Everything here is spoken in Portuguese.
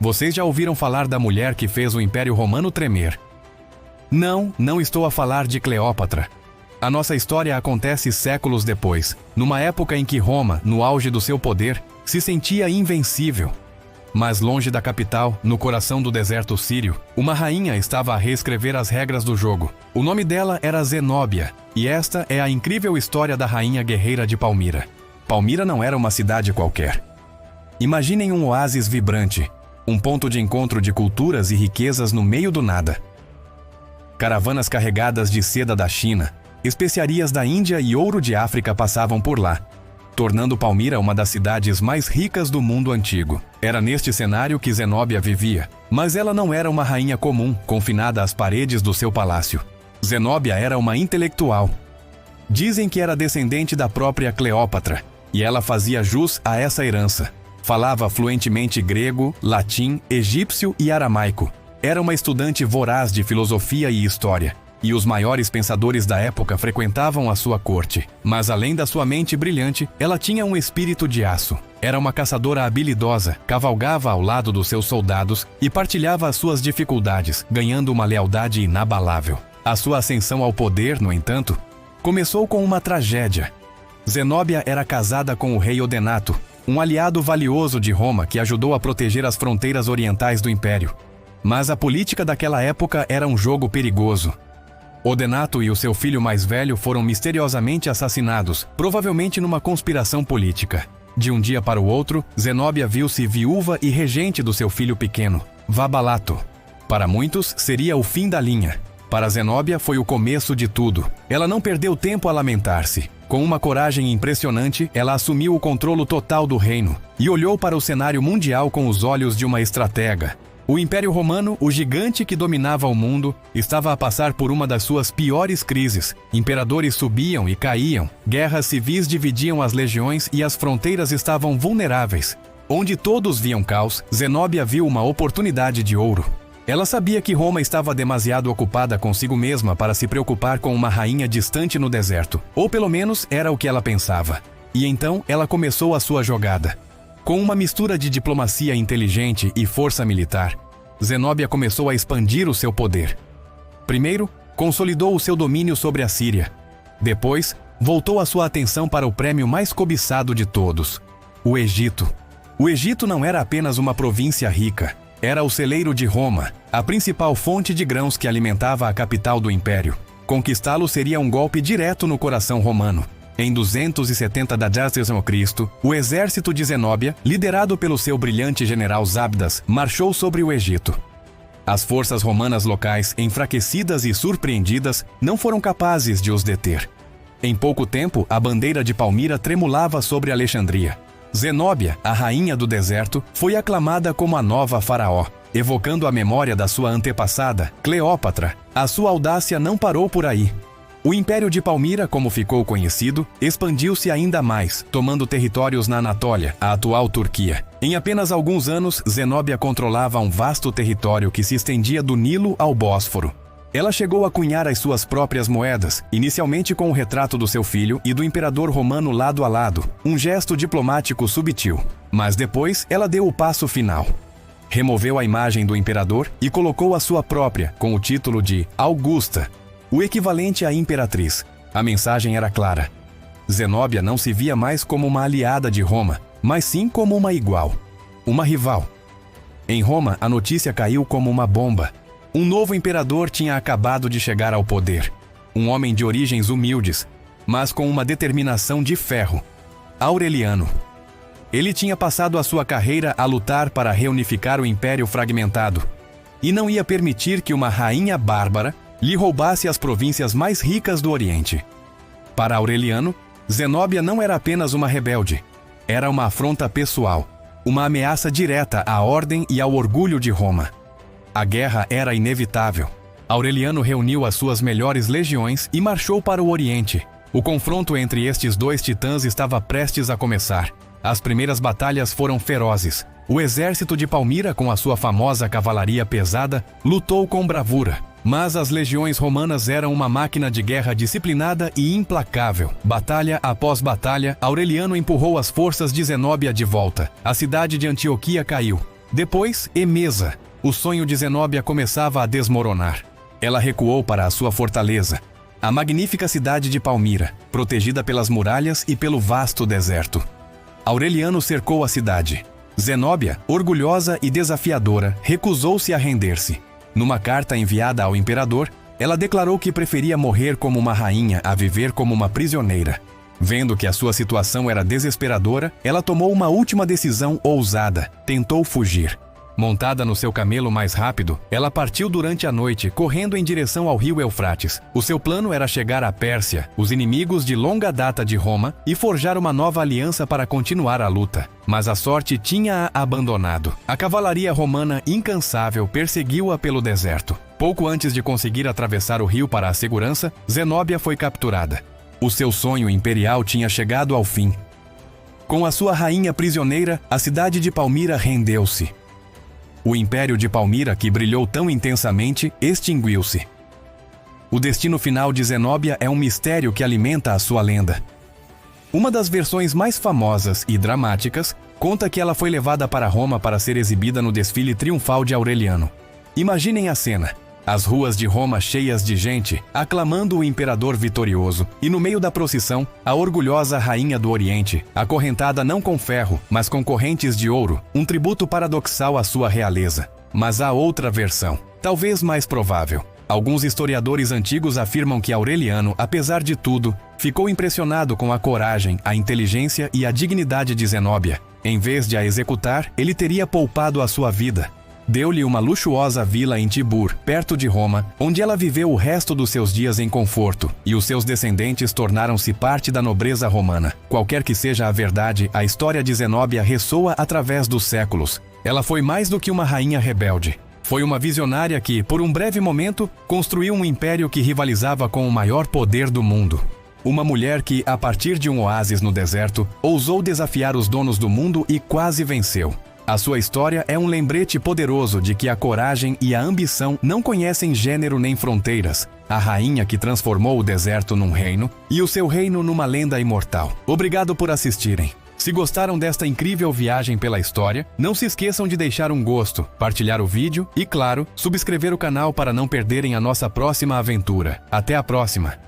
Vocês já ouviram falar da mulher que fez o Império Romano tremer? Não estou a falar de Cleópatra. A nossa história acontece séculos depois, numa época em que Roma, no auge do seu poder, se sentia invencível. Mas longe da capital, no coração do deserto sírio, uma rainha estava a reescrever as regras do jogo. O nome dela era Zenóbia, e esta é a incrível história da rainha guerreira de Palmira. Palmira não era uma cidade qualquer. Imaginem um oásis vibrante, um ponto de encontro de culturas e riquezas no meio do nada. Caravanas carregadas de seda da China, especiarias da Índia e ouro de África passavam por lá, tornando Palmira uma das cidades mais ricas do mundo antigo. Era neste cenário que Zenóbia vivia, mas ela não era uma rainha comum, confinada às paredes do seu palácio. Zenóbia era uma intelectual. Dizem que era descendente da própria Cleópatra, e ela fazia jus a essa herança. Falava fluentemente grego, latim, egípcio e aramaico. Era uma estudante voraz de filosofia e história, e os maiores pensadores da época frequentavam a sua corte. Mas além da sua mente brilhante, ela tinha um espírito de aço. Era uma caçadora habilidosa, cavalgava ao lado dos seus soldados e partilhava as suas dificuldades, ganhando uma lealdade inabalável. A sua ascensão ao poder, no entanto, começou com uma tragédia. Zenóbia era casada com o rei Odenato, um aliado valioso de Roma que ajudou a proteger as fronteiras orientais do império. Mas a política daquela época era um jogo perigoso. Odenato e o seu filho mais velho foram misteriosamente assassinados, provavelmente numa conspiração política. De um dia para o outro, Zenóbia viu-se viúva e regente do seu filho pequeno, Vabalato. Para muitos, seria o fim da linha. Para Zenóbia foi o começo de tudo. Ela não perdeu tempo a lamentar-se. Com uma coragem impressionante, ela assumiu o controle total do reino e olhou para o cenário mundial com os olhos de uma estratega. O Império Romano, o gigante que dominava o mundo, estava a passar por uma das suas piores crises. Imperadores subiam e caíam, guerras civis dividiam as legiões e as fronteiras estavam vulneráveis. Onde todos viam caos, Zenóbia viu uma oportunidade de ouro. Ela sabia que Roma estava demasiado ocupada consigo mesma para se preocupar com uma rainha distante no deserto. Ou pelo menos era o que ela pensava. E então ela começou a sua jogada. Com uma mistura de diplomacia inteligente e força militar, Zenóbia começou a expandir o seu poder. Primeiro, consolidou o seu domínio sobre a Síria. Depois, voltou a sua atenção para o prêmio mais cobiçado de todos, o Egito. O Egito não era apenas uma província rica. Era o celeiro de Roma, a principal fonte de grãos que alimentava a capital do império. Conquistá-lo seria um golpe direto no coração romano. Em 270 d.C., o exército de Zenóbia, liderado pelo seu brilhante general Zabdas, marchou sobre o Egito. As forças romanas locais, enfraquecidas e surpreendidas, não foram capazes de os deter. Em pouco tempo, a bandeira de Palmira tremulava sobre Alexandria. Zenóbia, a rainha do deserto, foi aclamada como a nova faraó, evocando a memória da sua antepassada, Cleópatra. A sua audácia não parou por aí. O Império de Palmira, como ficou conhecido, expandiu-se ainda mais, tomando territórios na Anatólia, a atual Turquia. Em apenas alguns anos, Zenóbia controlava um vasto território que se estendia do Nilo ao Bósforo. Ela chegou a cunhar as suas próprias moedas, inicialmente com o retrato do seu filho e do imperador romano lado a lado, um gesto diplomático subtil. Mas depois, ela deu o passo final. Removeu a imagem do imperador e colocou a sua própria, com o título de Augusta, o equivalente à imperatriz. A mensagem era clara. Zenóbia não se via mais como uma aliada de Roma, mas sim como uma igual, uma rival. Em Roma, a notícia caiu como uma bomba. Um novo imperador tinha acabado de chegar ao poder. Um homem de origens humildes, mas com uma determinação de ferro. Aureliano. Ele tinha passado a sua carreira a lutar para reunificar o império fragmentado. E não ia permitir que uma rainha bárbara lhe roubasse as províncias mais ricas do Oriente. Para Aureliano, Zenóbia não era apenas uma rebelde. Era uma afronta pessoal, uma ameaça direta à ordem e ao orgulho de Roma. A guerra era inevitável. Aureliano reuniu as suas melhores legiões e marchou para o Oriente. O confronto entre estes dois titãs estava prestes a começar. As primeiras batalhas foram ferozes. O exército de Palmira, com a sua famosa cavalaria pesada, lutou com bravura. Mas as legiões romanas eram uma máquina de guerra disciplinada e implacável. Batalha após batalha, Aureliano empurrou as forças de Zenóbia de volta. A cidade de Antioquia caiu. Depois, Emesa. O sonho de Zenóbia começava a desmoronar. Ela recuou para a sua fortaleza, a magnífica cidade de Palmira, protegida pelas muralhas e pelo vasto deserto. Aureliano cercou a cidade. Zenóbia, orgulhosa e desafiadora, recusou-se a render-se. Numa carta enviada ao imperador, ela declarou que preferia morrer como uma rainha a viver como uma prisioneira. Vendo que a sua situação era desesperadora, ela tomou uma última decisão ousada, tentou fugir. Montada no seu camelo mais rápido, ela partiu durante a noite, correndo em direção ao rio Eufrates. O seu plano era chegar à Pérsia, os inimigos de longa data de Roma, e forjar uma nova aliança para continuar a luta. Mas a sorte tinha-a abandonado. A cavalaria romana, incansável, perseguiu-a pelo deserto. Pouco antes de conseguir atravessar o rio para a segurança, Zenóbia foi capturada. O seu sonho imperial tinha chegado ao fim. Com a sua rainha prisioneira, a cidade de Palmira rendeu-se. O império de Palmira, que brilhou tão intensamente, extinguiu-se. O destino final de Zenóbia é um mistério que alimenta a sua lenda. Uma das versões mais famosas e dramáticas conta que ela foi levada para Roma para ser exibida no desfile triunfal de Aureliano. Imaginem a cena. As ruas de Roma cheias de gente, aclamando o imperador vitorioso, e no meio da procissão, a orgulhosa rainha do Oriente, acorrentada não com ferro, mas com correntes de ouro, um tributo paradoxal à sua realeza. Mas há outra versão, talvez mais provável. Alguns historiadores antigos afirmam que Aureliano, apesar de tudo, ficou impressionado com a coragem, a inteligência e a dignidade de Zenóbia. Em vez de a executar, ele teria poupado a sua vida. Deu-lhe uma luxuosa vila em Tibur, perto de Roma, onde ela viveu o resto dos seus dias em conforto, e os seus descendentes tornaram-se parte da nobreza romana. Qualquer que seja a verdade, a história de Zenóbia ressoa através dos séculos. Ela foi mais do que uma rainha rebelde. Foi uma visionária que, por um breve momento, construiu um império que rivalizava com o maior poder do mundo. Uma mulher que, a partir de um oásis no deserto, ousou desafiar os donos do mundo e quase venceu. A sua história é um lembrete poderoso de que a coragem e a ambição não conhecem gênero nem fronteiras. A rainha que transformou o deserto num reino e o seu reino numa lenda imortal. Obrigado por assistirem. Se gostaram desta incrível viagem pela história, não se esqueçam de deixar um gosto, partilhar o vídeo e, claro, subscrever o canal para não perderem a nossa próxima aventura. Até a próxima!